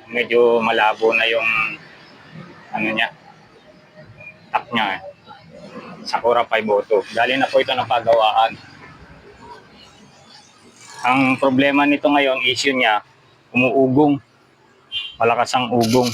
Medyo malabo na yung ano niya, tak niya eh. Sakura 502. Dali na po ito ng pagawaan. Ang problema nito ngayon, issue niya, umuugong. Malakas ang ugong.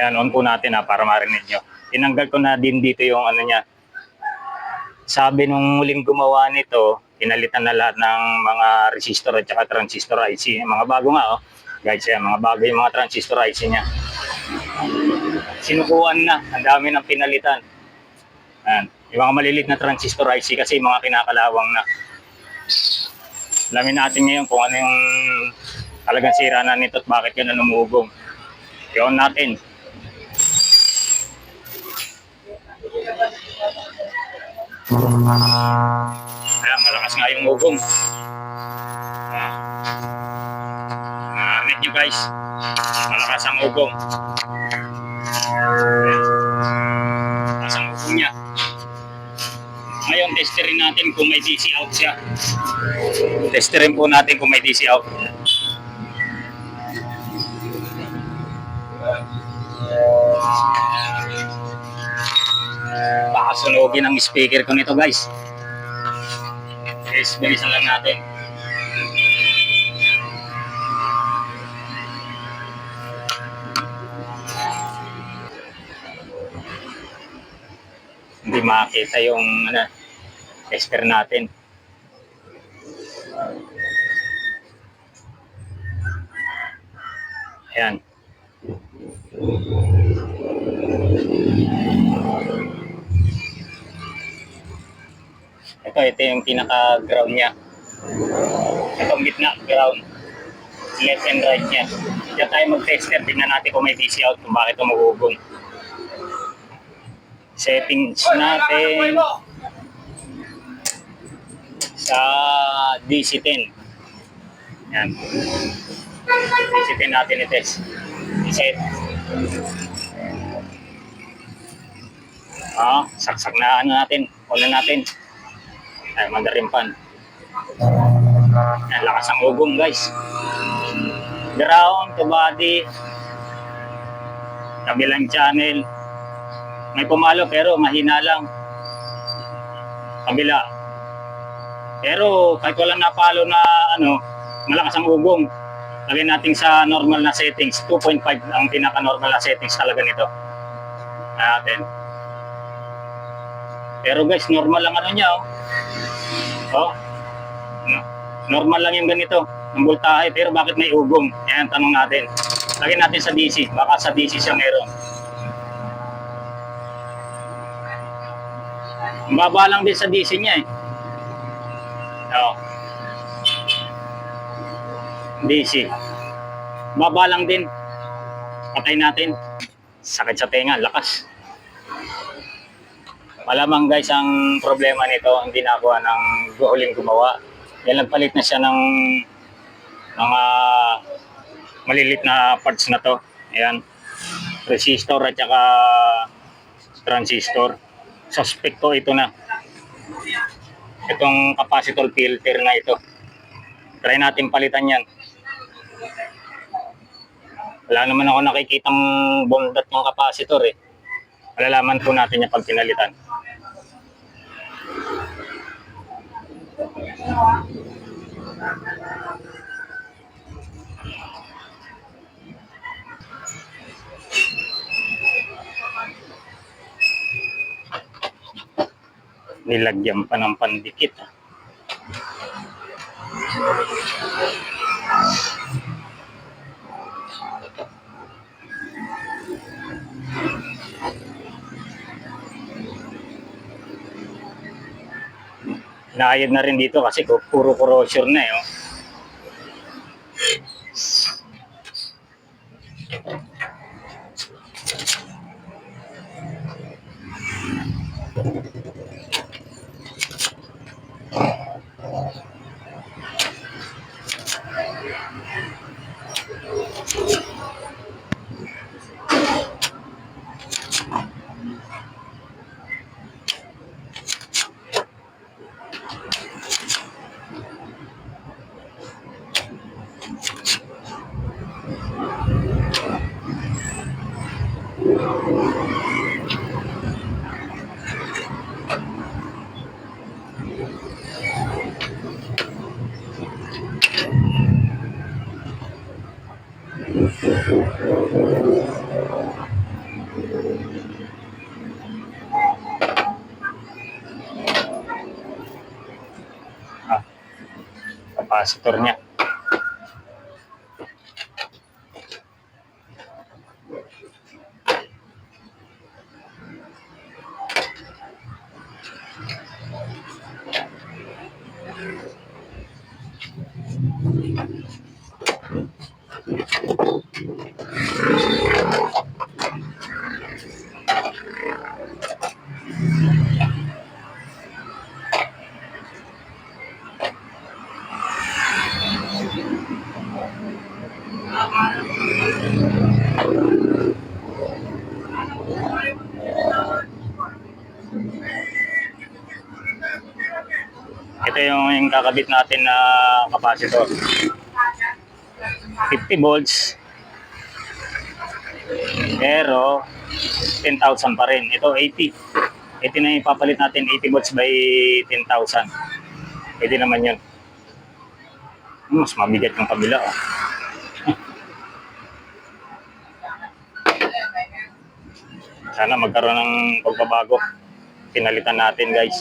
Ayan, on po natin para marinig nyo. Tinanggal ko na din dito yung ano niya. Sabi nung muling gumawa nito, pinalitan na lahat ng mga resistor at saka transistor IC. Mga bago nga guys, yan, mga bago yung mga transistor IC niya. Sinukuan na, ang dami ng pinalitan. Ayan, yung mga maliliit na transistor IC kasi mga kinakalawang na. Alamin natin ngayon kung ano yung talagang sira na nito at bakit yun na umugong. I-on natin. Ayan, malakas nga yung ugong. Narinig nyo guys, malakas ang ugong. Malakas ang ugong niya. Ngayon, testerin natin kung may DC out siya. Testerin po natin kung may DC out. Baka sunugin ang speaker ko nito guys. Guys, bilisan lang natin. Hindi makita yung tester natin. Ayan. Ito yung pinaka-ground niya. Itong gitna, ground. Left and right niya. Diyan tayo mag-tester. Tingnan natin kung may DC out, kung bakit umuugong. Settings natin sa DC10. Yan. DC10 natin i-test. I-set. Saksak na natin. On na natin. Ay, mandarimpan. Yan, lakas ang ugong guys. Ground to body. Kabilang channel. May pumalo pero mahina lang. Kabila. Pero kahit walang napalo na malakas ang ugong. Lagyan natin sa normal na settings. 2.5 ang pinaka-normal na settings talaga nito. Natin. Pero guys, normal lang niya normal lang yung ganito ang voltahe, pero bakit may ugong? Yan, tanong natin. Lagyan natin sa DC, baka sa DC siya meron. Baba lang din sa DC niya DC baba lang din. Patay natin. Sakit sa tenga, lakas. Malamang guys, ang problema nito, hindi nakuha ng huling gumawa. Yan, nagpalit na siya ng mga malilit na parts na to. Ayan, resistor at saka transistor. Suspect ko ito na. Itong capacitor filter na ito. Try natin palitan yan. Wala naman ako nakikitang bondat ng capacitor Malalaman po natin yung pag pinalitan. Nilagyan pa ng pandikit. Naayad na rin dito kasi puro corrosion na Ah, capacitor niya. Ito yung kakabit natin na capacitor. 50 volts. Pero 10,000 pa rin. Ito 80. 80 na yung papalit natin. 80 volts by 10,000. Pwede naman yun. Mas mabigat yung kabila. Oh. Sana magkaroon ng pagbabago. Pinalitan natin, guys.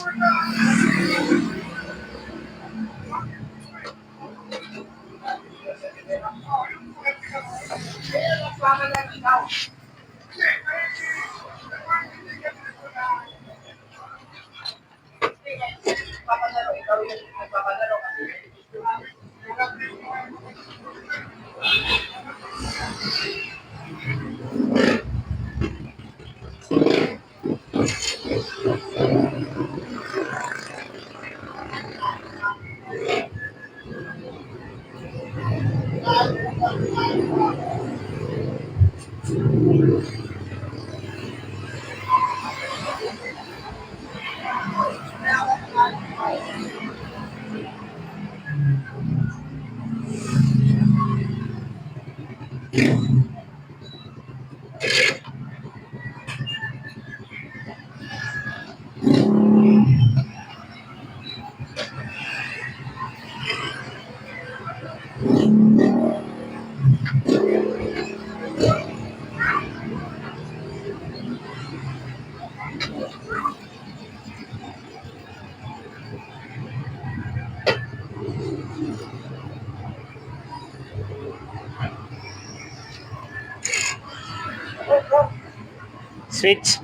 Switch.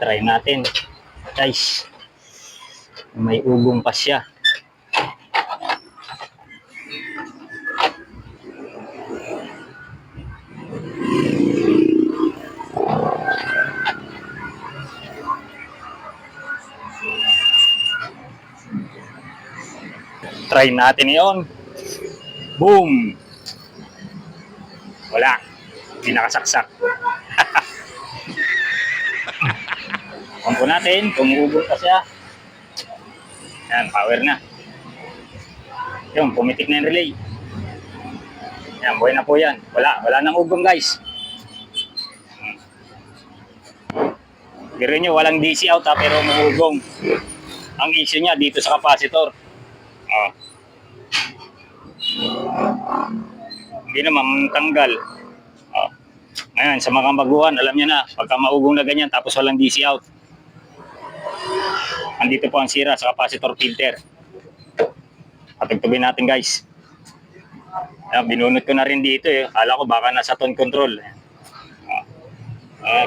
Try natin. Guys, may ugong pa siya. Try natin yon. Boom! Wala. Hindi nakasaksak. On po natin, tumuugong pa siya. Yan, power na. Yung, pumitik na yung relay. Yan, buhay na po yan. Wala nang ugong, guys. Pero nyo, walang DC out ha, pero umuugong. Ang issue niya dito sa capacitor. Oh. Hindi naman tanggal. Oh. Ngayon, sa mga baguhan, alam niyo na, pagka maugong na ganyan, tapos walang DC out. Andito po ang sira sa capacitor filter. Patugtugin natin, guys. Ayan, binunot ko na rin dito eh. Akala ko baka nasa tone control.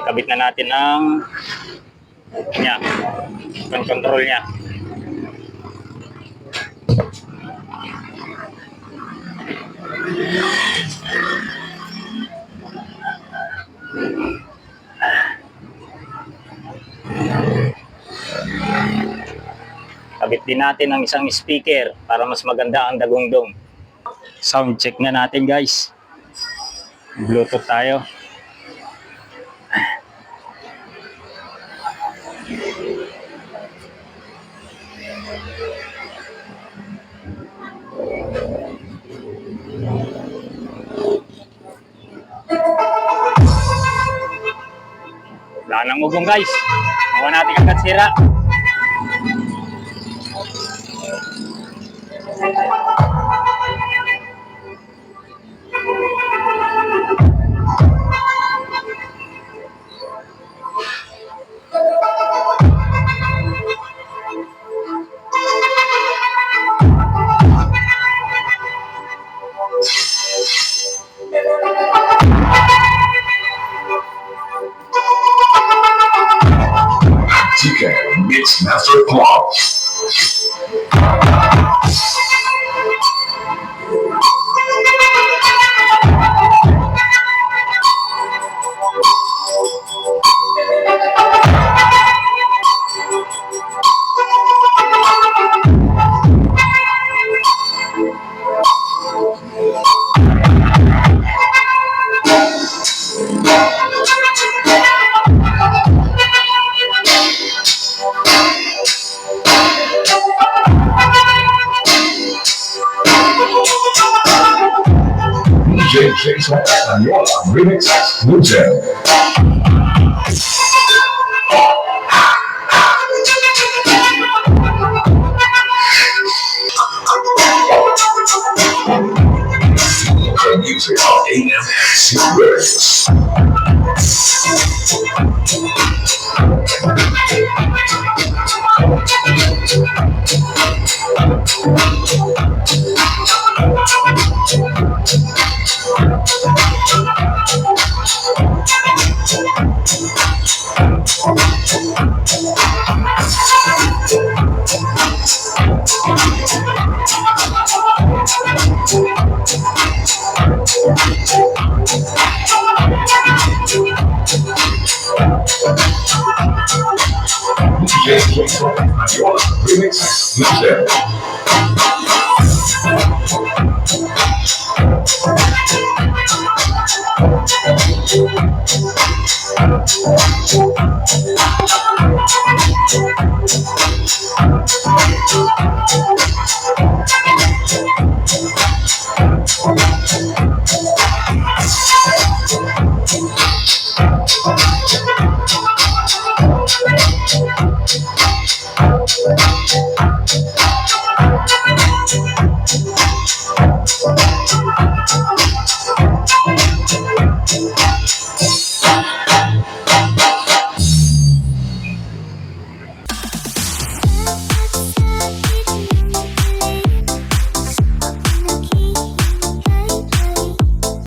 Kabit na natin ang tone control niya. Kabit din natin ang isang speaker para mas maganda ang dagundong. Sound check na natin guys. Bluetooth tayo. Wala nang ugong guys. Huwag natin agad sira. TK Mix Master Club. DJ Jason Español Remix Exclusive. The music of AMC Lyrics. DJ Jason Español Remix Exclusive.